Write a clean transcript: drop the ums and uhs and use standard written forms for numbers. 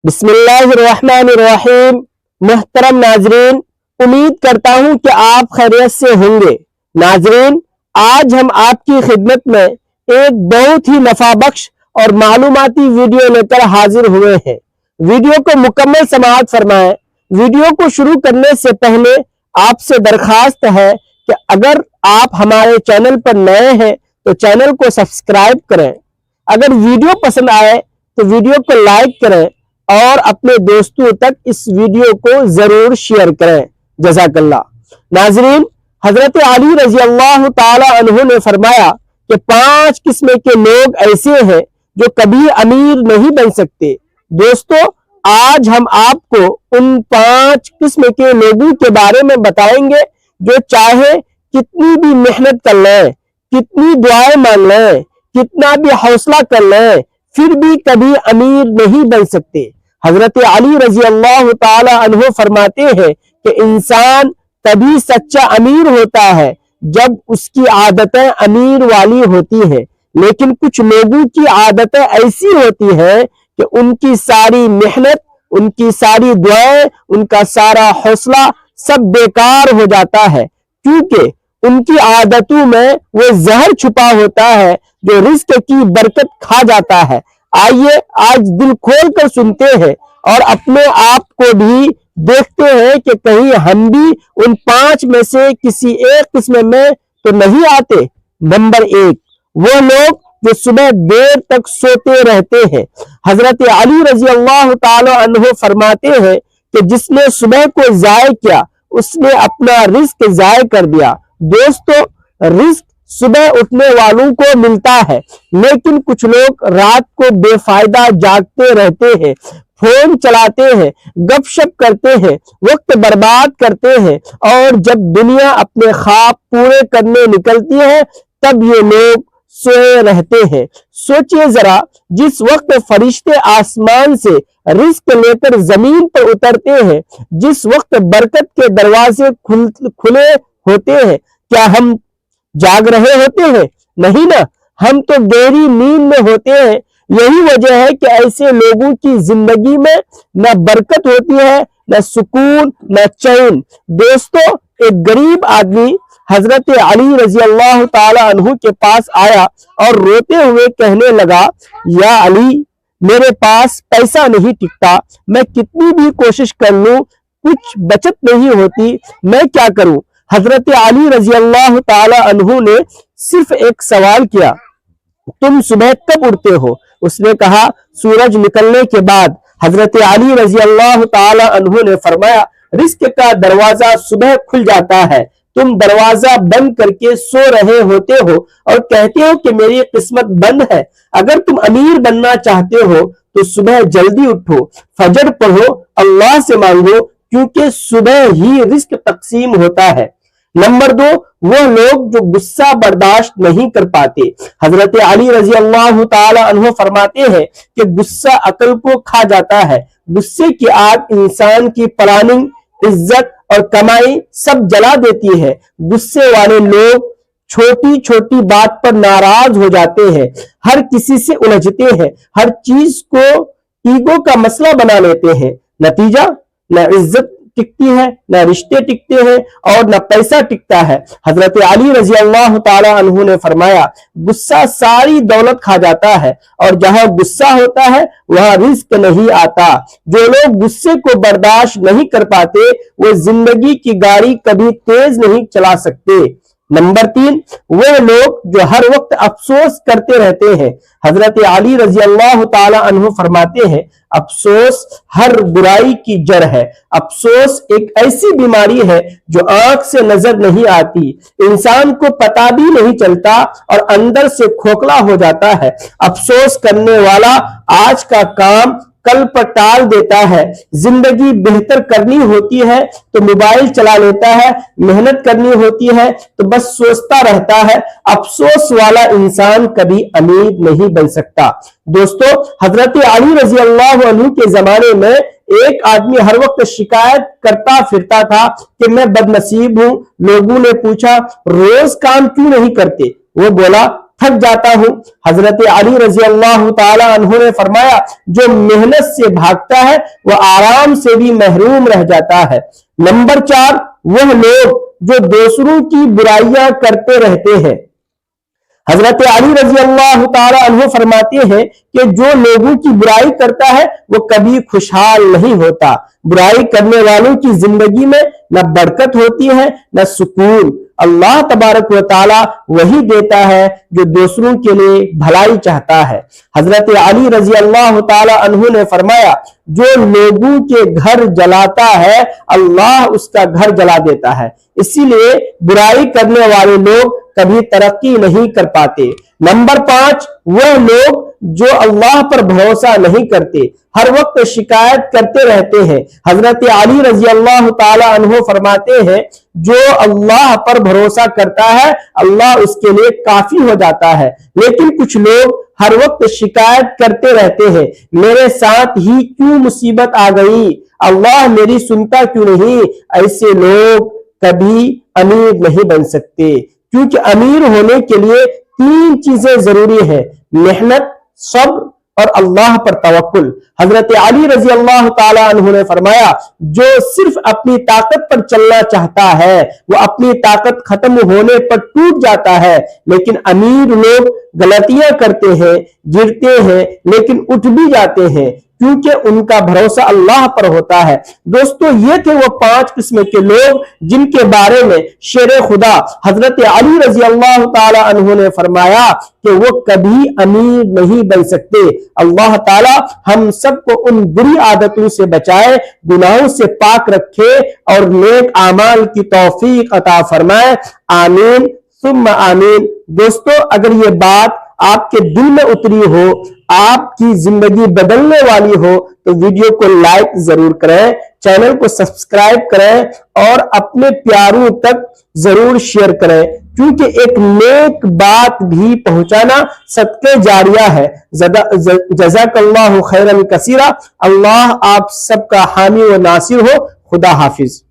बिस्मिल्लाहिर्रहमानिर्रहीम। मुहतरम नाजरीन, उम्मीद करता हूँ कि आप खैरियत से होंगे। नाजरीन, आज हम आपकी खिदमत में एक बहुत ही नफा बख्श और मालूमाती वीडियो लेकर हाजिर हुए हैं। वीडियो को मुकम्मल समाअत फरमाएं। वीडियो को शुरू करने से पहले आपसे दरखास्त है कि अगर आप हमारे चैनल पर नए हैं तो चैनल को सब्सक्राइब करें। अगर वीडियो पसंद आए तो वीडियो को लाइक करें और अपने दोस्तों तक इस वीडियो को जरूर शेयर करें। जज़ाकल्लाह। नाजरीन, हजरत अली रजी अल्लाह ताला अन्हु ने फरमाया कि 5 किस्म के लोग ऐसे हैं जो कभी अमीर नहीं बन सकते। दोस्तों, आज हम आपको उन 5 किस्म के लोगों के बारे में बताएंगे जो चाहे कितनी भी मेहनत कर लें, कितनी दुआएं मांग लें, कितना भी हौसला कर लें, फिर भी कभी अमीर नहीं बन सकते। हजरत अली रजी अल्लाह ताला अन्हु फरमाते हैं कि इंसान तभी सच्चा अमीर होता है जब उसकी आदतें अमीर वाली होती हैं। लेकिन कुछ लोगों की आदतें ऐसी होती हैं कि उनकी सारी मेहनत, उनकी सारी दुआएं, उनका सारा हौसला सब बेकार हो जाता है, क्योंकि उनकी आदतों में वो जहर छुपा होता है जो रिस्क की बरकत खा जाता है। आइए आज दिल खोल कर सुनते हैं और अपने आप को भी देखते हैं कि कहीं हम भी उन 5 में से किसी एक किस्म में तो नहीं आते। नंबर 1, वो लोग जो सुबह देर तक सोते रहते हैं। हजरत अली रजी अल्लाह ताला अन्हु फरमाते हैं कि जिसने सुबह को जाय किया उसने अपना रिस्क जाय कर दिया। दोस्तों, रिस्क सुबह उठने वालों को मिलता है, लेकिन कुछ लोग रात को बेफायदा जागते रहते हैं, फोन चलाते हैं, गपशप करते हैं, वक्त बर्बाद करते हैं, और जब दुनिया अपने ख्वाब पूरे करने निकलती है तब ये लोग सोए रहते हैं। सोचिए जरा, जिस वक्त फरिश्ते आसमान से रिस्क लेकर जमीन पर उतरते हैं, जिस वक्त बरकत के दरवाजे खुले होते हैं, क्या हम जाग रहे होते हैं? नहीं ना, हम तो गहरी नींद में होते हैं। यही वजह है कि ऐसे लोगों की जिंदगी में न बरकत होती है, न सुकून, न चैन। दोस्तों, एक गरीब आदमी हजरत अली रजी अल्लाह ताला अन्हु के पास आया और रोते हुए कहने लगा, या अली, मेरे पास पैसा नहीं टिकता, मैं कितनी भी कोशिश कर लूं कुछ बचत नहीं होती, मैं क्या करूं? हजरत अली रजी अल्लाह ताला अन्हु ने सिर्फ एक सवाल किया, तुम सुबह कब उठते हो? उसने कहा, सूरज निकलने के बाद। हजरत अली रजी अल्लाह ताला अन्हु ने फरमाया, रिस्क का दरवाजा सुबह खुल जाता है, तुम दरवाजा बंद करके सो रहे होते हो और कहते हो कि मेरी किस्मत बंद है। अगर तुम अमीर बनना चाहते हो तो सुबह जल्दी उठो, फजर पढ़ो, अल्लाह से मांगो, क्योंकि सुबह ही रिस्क तकसीम होता है। नंबर 2, वो लोग जो गुस्सा बर्दाश्त नहीं कर पाते। हजरत अली रजी अल्लाह ताला अन्हु फरमाते हैं कि गुस्सा अकल को खा जाता है। गुस्से की आग इंसान की प्लानिंग, इज्जत और कमाई सब जला देती है। गुस्से वाले लोग छोटी छोटी बात पर नाराज हो जाते हैं, हर किसी से उलझते हैं, हर चीज को ईगो का मसला बना लेते हैं। नतीजा, न इज्जत टिकती है, न रिश्ते टिकते हैं और न पैसा टिकता है। हजरत अली रजी अल्लाह ताला अन्हु ने फरमाया, गुस्सा सारी दौलत खा जाता है और जहां गुस्सा होता है वहां रिस्क नहीं आता। जो लोग गुस्से को बर्दाश्त नहीं कर पाते वो जिंदगी की गाड़ी कभी तेज नहीं चला सकते। नंबर 3, वो लोग जो हर वक्त अफसोस करते रहते हैं। हजरत अली रजी अल्लाह ताला अन्हु फरमाते हैं, अफसोस हर बुराई की जड़ है। अफसोस एक ऐसी बीमारी है जो आंख से नजर नहीं आती, इंसान को पता भी नहीं चलता और अंदर से खोखला हो जाता है। अफसोस करने वाला आज का काम कल पर टाल देता है। जिंदगी बेहतर करनी होती है तो मोबाइल चला लेता है, मेहनत करनी होती है तो बस सोचता रहता है। अफसोस वाला इंसान कभी अमीर नहीं बन सकता। दोस्तों, हजरत अली रजी अल्लाह अन्हु के जमाने में एक आदमी हर वक्त शिकायत करता फिरता था कि मैं बदनसीब हूं। लोगों ने पूछा, रोज काम क्यों नहीं करते? वो बोला, थक जाता हूं। हजरत अली रजी अल्लाह ताला अन्हु ने फरमाया, जो मेहनत से भागता है वह आराम से भी महरूम रह जाता है। नंबर 4, वह लोग जो दूसरों की बुराइयां करते रहते हैं। हजरत अली रजी अल्लाह ताला अन्हु फरमाते हैं कि जो लोगों की बुराई करता है वो कभी खुशहाल नहीं होता। बुराई करने वालों की जिंदगी में न बरकत होती है न सुकून। अल्लाह तबारक व ताला वही देता है जो दूसरों के लिए भलाई चाहता है। हजरत अली रजी अल्लाह ताला अन्हु ने फरमाया, जो लोगों के घर जलाता है अल्लाह उसका घर जला देता है। इसीलिए बुराई करने वाले लोग कभी तरक्की नहीं कर पाते। नंबर 5, वह लोग जो अल्लाह पर भरोसा नहीं करते, हर वक्त शिकायत करते रहते हैं। हजरत अली रजी अल्लाह ताला अन्हु फरमाते हैं, जो अल्लाह पर भरोसा करता है अल्लाह उसके लिए काफी हो जाता है। लेकिन कुछ लोग हर वक्त शिकायत करते रहते हैं, मेरे साथ ही क्यों मुसीबत आ गई, अल्लाह मेरी सुनता क्यों नहीं। ऐसे लोग कभी अमीर नहीं बन सकते, क्योंकि अमीर होने के लिए 3 चीजें जरूरी है, मेहनत, सब्र और अल्लाह पर तवक्कुल। हजरत अली रजी अल्लाह ताला अन्हु ने फरमाया, जो सिर्फ अपनी ताकत पर चलना चाहता है वो अपनी ताकत खत्म होने पर टूट जाता है। लेकिन अमीर लोग गलतियां करते हैं, गिरते हैं, लेकिन उठ भी जाते हैं, क्योंकि उनका भरोसा अल्लाह पर होता है। दोस्तों, ये थे वो 5 किस्म के लोग जिनके बारे में शेर खुदा हजरत अली रजी अल्लाह ताला अन्हु ने फरमाया कि वो कभी अमीर नहीं बन सकते। अल्लाह ताला हम सबको उन बुरी आदतों से बचाए, गुनाहों से पाक रखे और नेक आमाल की तौफीक अता फरमाए। आमीन सुम्मा आमीन। दोस्तों, अगर ये बात आपके दिल में उतरी हो, आपकी जिंदगी बदलने वाली हो, तो वीडियो को लाइक जरूर करें, चैनल को सब्सक्राइब करें और अपने प्यारों तक जरूर शेयर करें, क्योंकि एक नेक बात भी पहुंचाना सदके जारिया है। जज़ाकल्लाहु खैरन कसीरा। अल्लाह आप सबका हामी व नासिर हो। खुदा हाफिज।